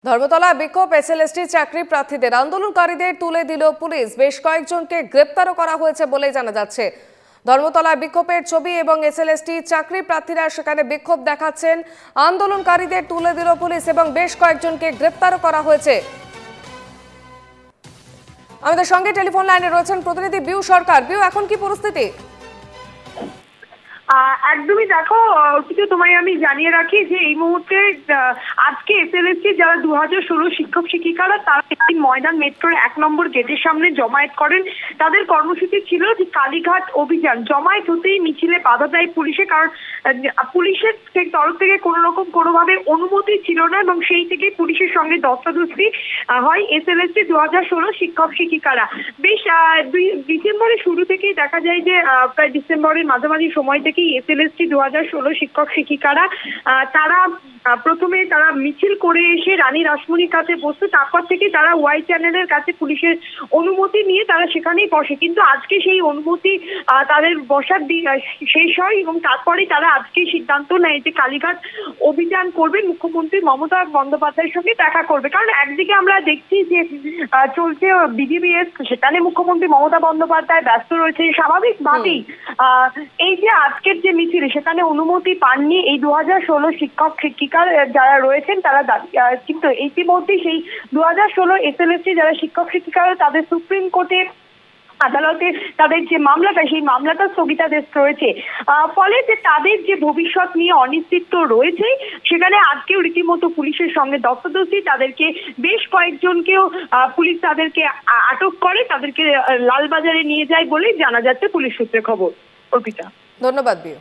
ধর্মতলা বিক্ষোভ এসএলএসটি চাকরি প্রার্থীদের আন্দোলনকারীদের তুলে দিল পুলিশ। বেশ কয়েকজনকে গ্রেপ্তারও করা হয়েছে বলে জানা যাচ্ছে। ধর্মতলা বিক্ষোভের ছবি এবং এসএলএসটি চাকরি প্রার্থীরা সেখানে বিক্ষোভ দেখাচ্ছেন। আন্দোলনকারীদের তুলে দিল পুলিশ এবং বেশ কয়েকজনকে গ্রেপ্তারও করা হয়েছে। আমাদের সঙ্গে টেলিফোন লাইনে রয়েছেন প্রতিনিধি বিউ সরকার। বিউ, এখন কি পরিস্থিতি? একদমই দেখো, কিছু তোমায় আমি জানিয়ে রাখি যে এই মুহূর্তে আজকে এসএলএসটি যারা 2016 শিক্ষক শিক্ষিকারা তারা একটি ময়দান মেট্রোর 1 নম্বর গেটের সামনে জমায়েত করেন। তাদের কর্মসূচি ছিল যে কালীঘাট অভিযান। জমায়েত হতেই মিছিলে বাধা দেয় পুলিশে, কারণ পুলিশের তরফ থেকে কোনোভাবে অনুমতি ছিল না এবং সেই থেকে পুলিশের সঙ্গে ধস্তাধস্তি হয় এসএলএসটি 2016 শিক্ষক শিক্ষিকারা। বেশ ডিসেম্বরের শুরু থেকেই দেখা যায় যে প্রায় ডিসেম্বরের মাঝামাঝি সময় থেকে এসএলএসটি 2016 শিক্ষক শিক্ষিকারা তারা প্রথমে তারা মিছিল করে এসে রানী রাসমণির কাছে বসতো। তারপর থেকে তারা ওয়াই চ্যানেলের কাছে পুলিশের অনুমতি নিয়ে তারা সেখানেই বসে, কিন্তু আজকে সেই অনুমতি তাদের বসার শেষ হয় এবং তারপরে তারা আজকে সিদ্ধান্ত নেয় যে কালীঘাট অভিযান করবে, মুখ্যমন্ত্রী মমতা বন্দ্যোপাধ্যায়ের সঙ্গে দেখা করবে। কারণ একদিকে আমরা দেখছি যে চলছে বিজিবিএস, সেখানে মুখ্যমন্ত্রী মমতা বন্দ্যোপাধ্যায় ব্যস্ত রয়েছে স্বাভাবিকভাবেই। এই যে আজকের যে মিছিল সেখানে অনুমতি পাননি এই 2016 শিক্ষক শিক্ষিকা যারা রয়েছেন তারা, কিন্তু ইতিমধ্যে সেই 2016 এসএলএসটি যারা শিক্ষক শিক্ষিকারা তাদের সুপ্রিম কোর্টের আদালতে তাদের যে মামলাটা সেই মামলাটা স্থগিতাদেশ রয়েছে। ফলে যে তাদের যে ভবিষ্যৎ নিয়ে অনিশ্চিত রয়েছে, সেখানে আজকেও রীতিমতো পুলিশের সঙ্গে ধস্তাধস্তি, তাদেরকে বেশ কয়েকজনকেও পুলিশ তাদেরকে আটক করে, তাদেরকে লালবাজারে নিয়ে যায় বলে জানা যাচ্ছে পুলিশ সূত্রে খবর। অর্পিতা, ধন্যবাদ বিউ।